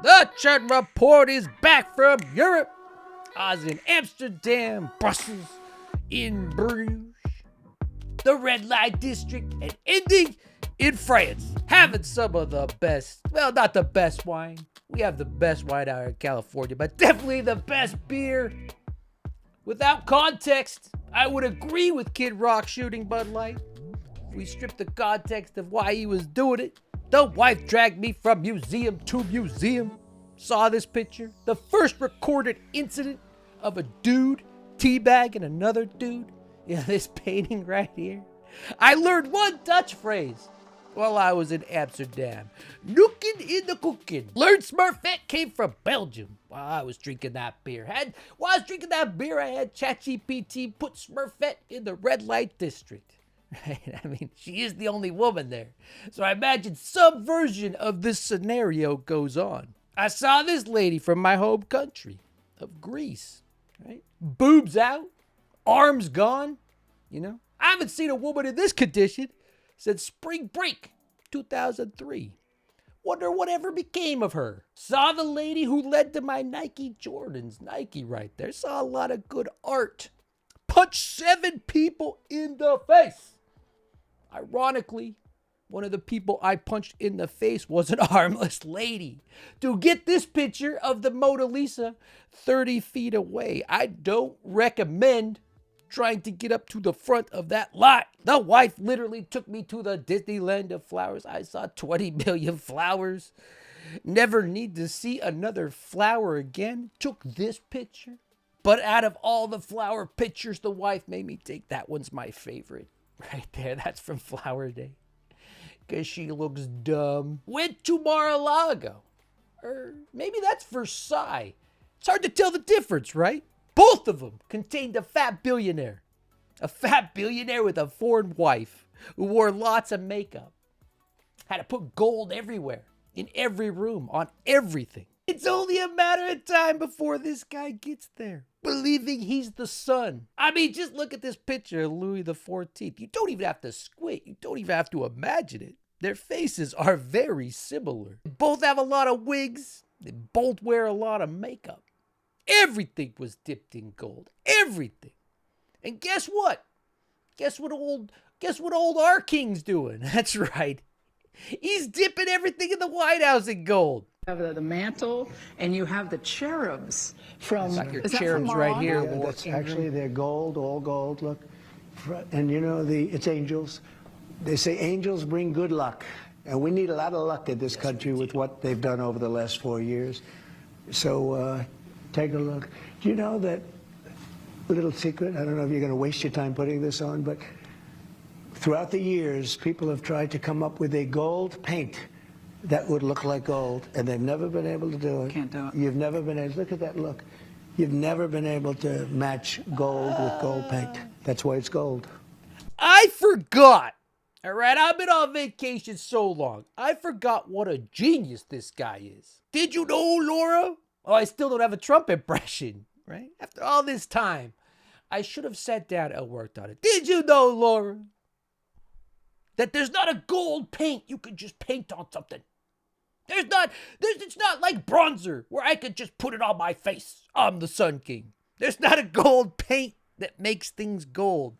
The Chud Report is back from Europe. I was in Amsterdam, Brussels, in Bruges, the red light district, and ending in France. Having some of the best, well, not the best wine. We have the best wine out here in California, but definitely the best beer. Without context, I would agree with Kid Rock shooting Bud Light. If we strip the context of why he was doing it. The wife dragged me from museum to museum. Saw this picture. The first recorded incident of a dude teabagging another dude. Yeah, this painting right here. I learned one Dutch phrase while I was in Amsterdam. Nookin in the cookin. Learned Smurfette came from Belgium while I was drinking that beer. While I was drinking that beer, I had ChatGPT put Smurfette in the red light district. Right? I mean, she is the only woman there. So I imagine some version of this scenario goes on. I saw this lady from my home country of Greece, right? Boobs out, arms gone, you know? I haven't seen a woman in this condition since spring break 2003. Wonder whatever became of her. Saw the lady who led to my Nike Jordans. Nike right there. Saw a lot of good art. Punched 7 people in the face. Ironically, one of the people I punched in the face was an armless lady. To get this picture of the Mona Lisa 30 feet away, I don't recommend trying to get up to the front of that lot. The wife literally took me to the Disneyland of flowers. I saw 20 million flowers. Never need to see another flower again. Took this picture. But out of all the flower pictures the wife made me take, that one's my favorite. Right there, that's from Flower Day. Because she looks dumb. Went to Mar-a-Lago. Or maybe that's Versailles. It's hard to tell the difference, right? Both of them contained a fat billionaire. A fat billionaire with a foreign wife who wore lots of makeup. Had to put gold everywhere, in every room, on everything. It's only a matter of time before this guy gets there, believing he's the son. I mean, just look at this picture of Louis XIV. You don't even have to squint. You don't even have to imagine it. Their faces are very similar. They both have a lot of wigs. They both wear a lot of makeup. Everything was dipped in gold. Everything. And guess what? Guess what old our king's doing? That's right. He's dipping everything in the White House in gold. You have the mantle, and you have the cherubs from. Like your cherubs right here. Yeah, that's actually they're gold, all gold. Look, and you know it's angels. They say angels bring good luck, and we need a lot of luck in this country with what they've done over the last 4 years. So take a look. Do you know that little secret? I don't know if you're going to waste your time putting this on, but throughout the years, people have tried to come up with a gold paint that would look like gold, and they've never been able to do it. Can't do it. You've never been able, look at that look. You've never been able to match gold with gold paint. That's why it's gold. I forgot. All right, I've been on vacation so long. I forgot what a genius this guy is. Did you know, Laura? Oh, I still don't have a Trump impression, right? After all this time, I should have sat down and worked on it. Did you know, Laura, that there's not a gold paint you could just paint on something? It's not like bronzer where I could just put it on my face. I'm the Sun King. There's not a gold paint that makes things gold.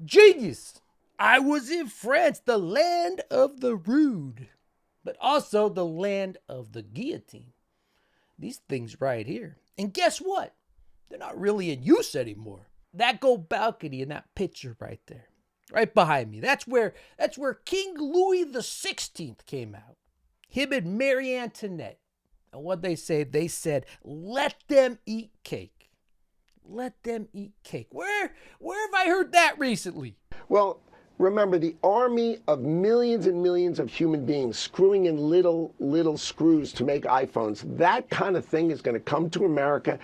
Genius. I was in France, the land of the rude, but also the land of the guillotine. These things right here. And guess what? They're not really in use anymore. That gold balcony in that picture right there. Right behind me. That's where King Louis XVI came out. Him and Marie Antoinette. And what they say, they said, let them eat cake. Let them eat cake. Where have I heard that recently? Well, remember the army of millions and millions of human beings screwing in little screws to make iPhones. That kind of thing is going to come to America.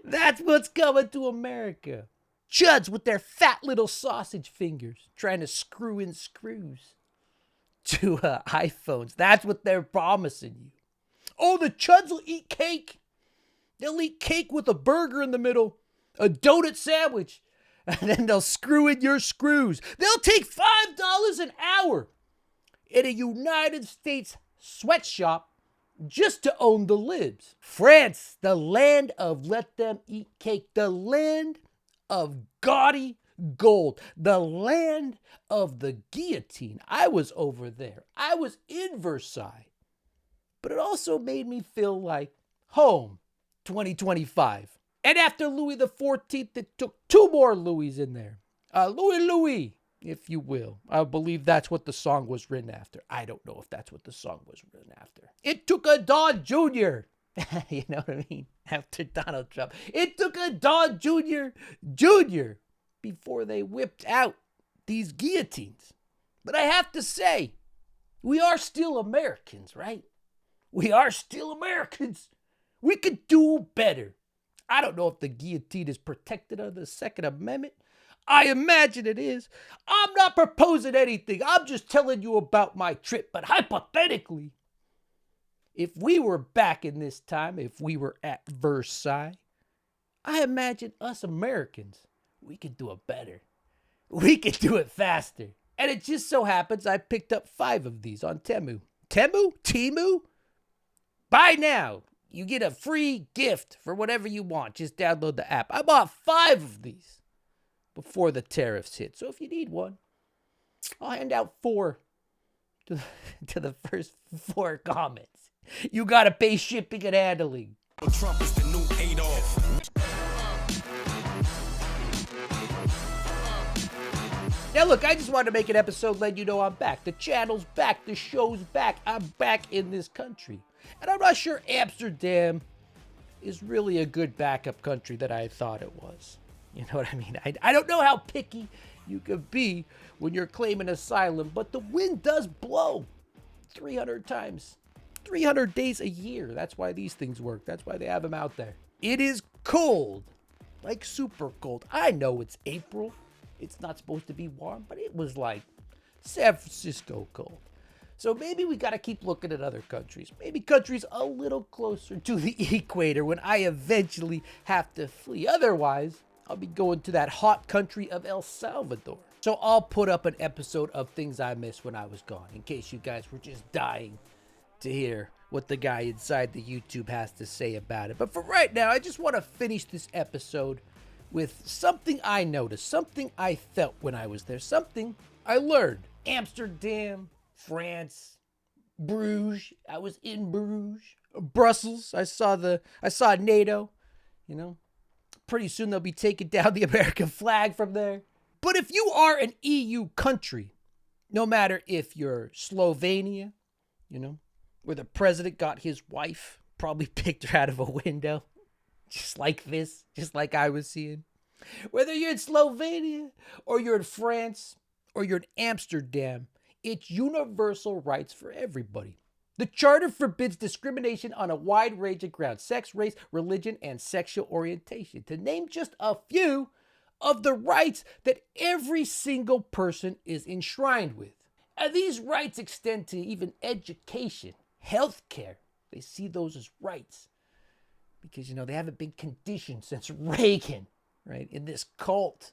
That's what's coming to America. Chuds with their fat little sausage fingers trying to screw in screws to iPhones. That's what they're promising you. Oh, the Chuds will eat cake. They'll eat cake with a burger in the middle, a donut sandwich, and then they'll screw in your screws. They'll take $5 an hour in a United States sweatshop just to own the libs. France, the land of let them eat cake, the land of gaudy gold, the land of the guillotine. I was over there. I was in Versailles. But it also made me feel like home 2025. And after Louis XIV, it took two more Louis in there. Louis, if you will. I believe that's what the song was written after. I don't know if that's what the song was written after. It took a Don Jr. You know what I mean? After Donald Trump. It took a Don Jr. before they whipped out these guillotines. But I have to say, we are still Americans, right? We are still Americans. We could do better. I don't know if the guillotine is protected under the Second Amendment. I imagine it is. I'm not proposing anything. I'm just telling you about my trip. But hypothetically, if we were back in this time, if we were at Versailles, I imagine us Americans, we could do it better. We could do it faster. And it just so happens I picked up 5 of these on Temu. Temu? Buy now. You get a free gift for whatever you want. Just download the app. I bought 5 of these before the tariffs hit. So if you need one, I'll hand out 4 to the first 4 comments. You got to pay shipping and handling. Trump is the new Adolf. Now look, I just wanted to make an episode letting you know I'm back. The channel's back. The show's back. I'm back in this country. And I'm not sure Amsterdam is really a good backup country that I thought it was. You know what I mean? I don't know how picky you could be when you're claiming asylum, but the wind does blow 300 times. 300 days a year. That's why these things work. That's why they have them out there. It is cold. Like super cold. I know it's April. It's not supposed to be warm, but it was like San Francisco cold. So maybe we got to keep looking at other countries. Maybe countries a little closer to the equator when I eventually have to flee. Otherwise, I'll be going to that hot country of El Salvador. So I'll put up an episode of things I missed when I was gone, in case you guys were just dying to hear what the guy inside the YouTube has to say about it. But for right now, I just want to finish this episode with something I noticed, something I felt when I was there, something I learned. Amsterdam, France, Bruges. I was in Bruges. Brussels. I saw NATO. You know, pretty soon they'll be taking down the American flag from there. But if you are an EU country, no matter if you're Slovenia, you know, where the president got his wife, probably picked her out of a window, just like this, just like I was seeing. Whether you're in Slovenia or you're in France or you're in Amsterdam, it's universal rights for everybody. The Charter forbids discrimination on a wide range of grounds: sex, race, religion, and sexual orientation, to name just a few of the rights that every single person is enshrined with. And these rights extend to even education, healthcare. They see those as rights because, you know, they haven't been conditioned since Reagan, right? In this cult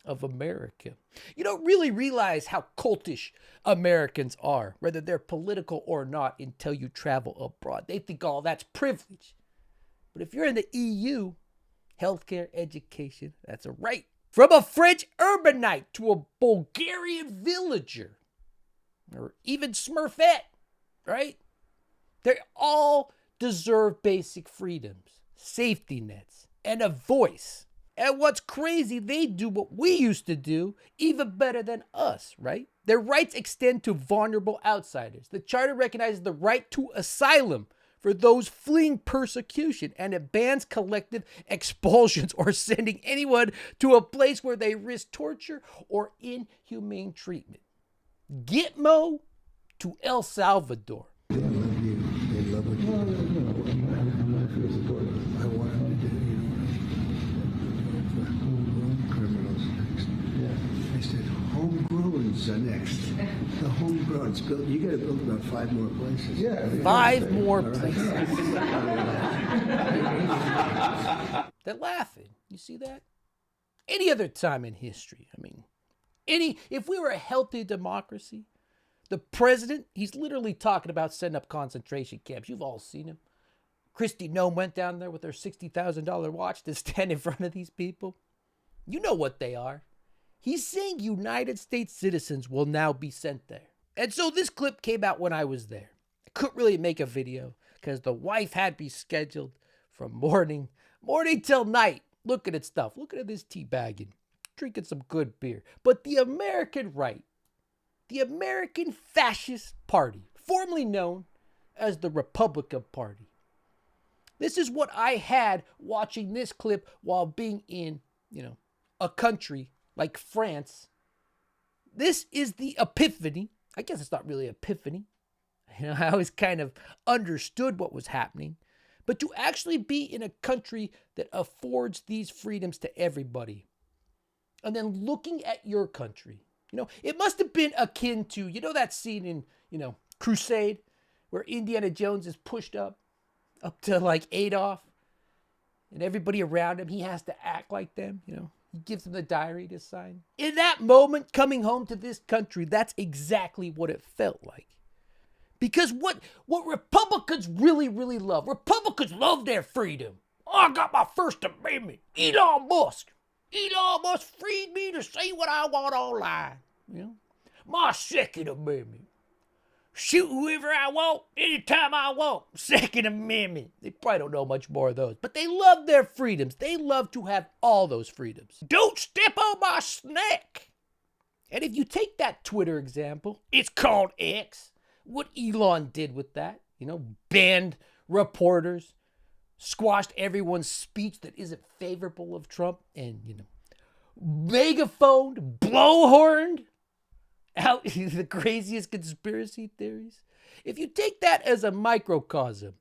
of America. You don't really realize how cultish Americans are, whether they're political or not, until you travel abroad. They think, oh, that's privilege. But if you're in the EU, healthcare, education, that's a right. From a French urbanite to a Bulgarian villager, or even Smurfette, right? They all deserve basic freedoms, safety nets, and a voice. And what's crazy, they do what we used to do even better than us, right? Their rights extend to vulnerable outsiders. The Charter recognizes the right to asylum for those fleeing persecution, and it bans collective expulsions or sending anyone to a place where they risk torture or inhumane treatment. Gitmo to El Salvador. They love you. They love what you do. I'm not for support. I want them to do, for homegrown criminals next. Yeah. I said, homegrowns are next. The homegrowns. You got to build about 5 more places. Yeah. 5 more places. They're laughing. You see that? Any other time in history, I mean, if we were a healthy democracy, The president, he's literally talking about setting up concentration camps. You've all seen him. Kristi Noem went down there with her $60,000 watch to stand in front of these people. You know what they are. He's saying United States citizens will now be sent there. And so this clip came out when I was there. I couldn't really make a video because the wife had me scheduled from morning till night, looking at stuff, looking at this teabagging, drinking some good beer. But the American right, the American Fascist Party, formerly known as the Republican Party. This is what I had watching this clip while being in, a country like France. This is the epiphany. I guess it's not really epiphany. I always kind of understood what was happening. But to actually be in a country that affords these freedoms to everybody, and then looking at your country, it must have been akin to, that scene in, Crusade, where Indiana Jones is pushed up to like Adolf, and everybody around him, he has to act like them, He gives them the diary to sign. In that moment, coming home to this country, that's exactly what it felt like. Because what Republicans really, really love, Republicans love their freedom. Oh, I got my First Amendment. Elon Musk freed me to say what I want online. My Second Amendment. Shoot whoever I want, anytime I want. Second Amendment. They probably don't know much more of those. But they love their freedoms. They love to have all those freedoms. Don't step on my snack. And if you take that Twitter example, it's called X. What Elon did with that, banned reporters, squashed everyone's speech that isn't favorable of Trump, and, megaphoned, blowhorned out the craziest conspiracy theories. If you take that as a microcosm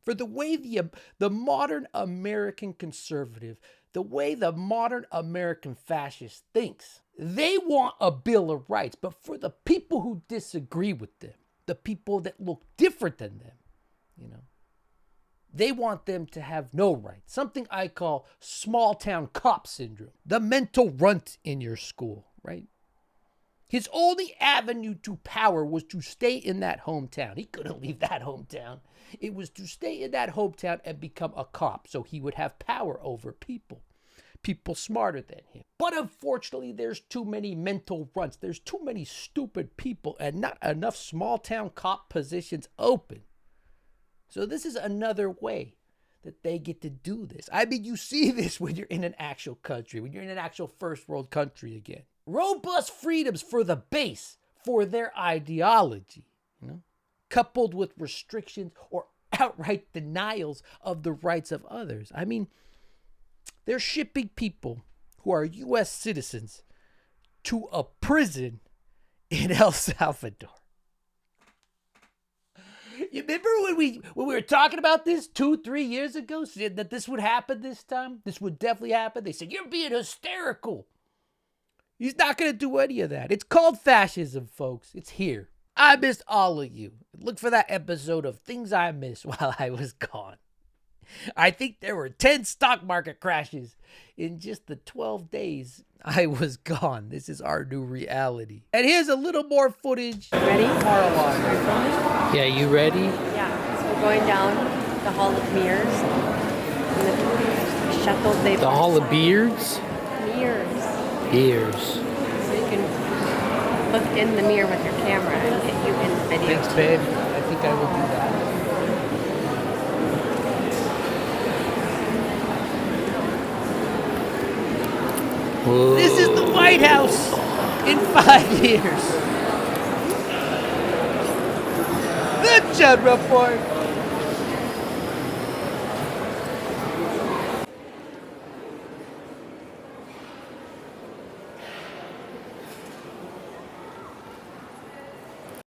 for the way the modern American conservative, the way the modern American fascist thinks, they want a Bill of Rights, but for the people who disagree with them, the people that look different than them, they want them to have no rights. Something I call small town cop syndrome. The mental runt in your school, right? His only avenue to power was to stay in that hometown. He couldn't leave that hometown. It was to stay in that hometown and become a cop so he would have power over people smarter than him. But unfortunately, there's too many mental runts. There's too many stupid people and not enough small town cop positions open. So this is another way that they get to do this. I mean, you see this when you're in an actual country, when you're in an actual first world country again. Robust freedoms for the base, for their ideology, coupled with restrictions or outright denials of the rights of others. I mean, they're shipping people who are U.S. citizens to a prison in El Salvador. You remember when we were talking about this 2-3 years ago, said that this would happen this time? This would definitely happen. They said, you're being hysterical. He's not going to do any of that. It's called fascism, folks. It's here. I missed all of you. Look for that episode of Things I Missed while I was gone. I think there were 10 stock market crashes in just the 12 days I was gone. This is our new reality. And here's a little more footage. Ready? Mar-a-Lago. Yeah, you ready? Yeah. So we're going down the Hall of Mirrors. And the Chateau de The Hall of Beards? Mirrors. Beers. So you can look in the mirror with your camera and get you in the video. Thanks, babe. I think I will do that. Whoa. This is the White House in 5 years. The Chud Report.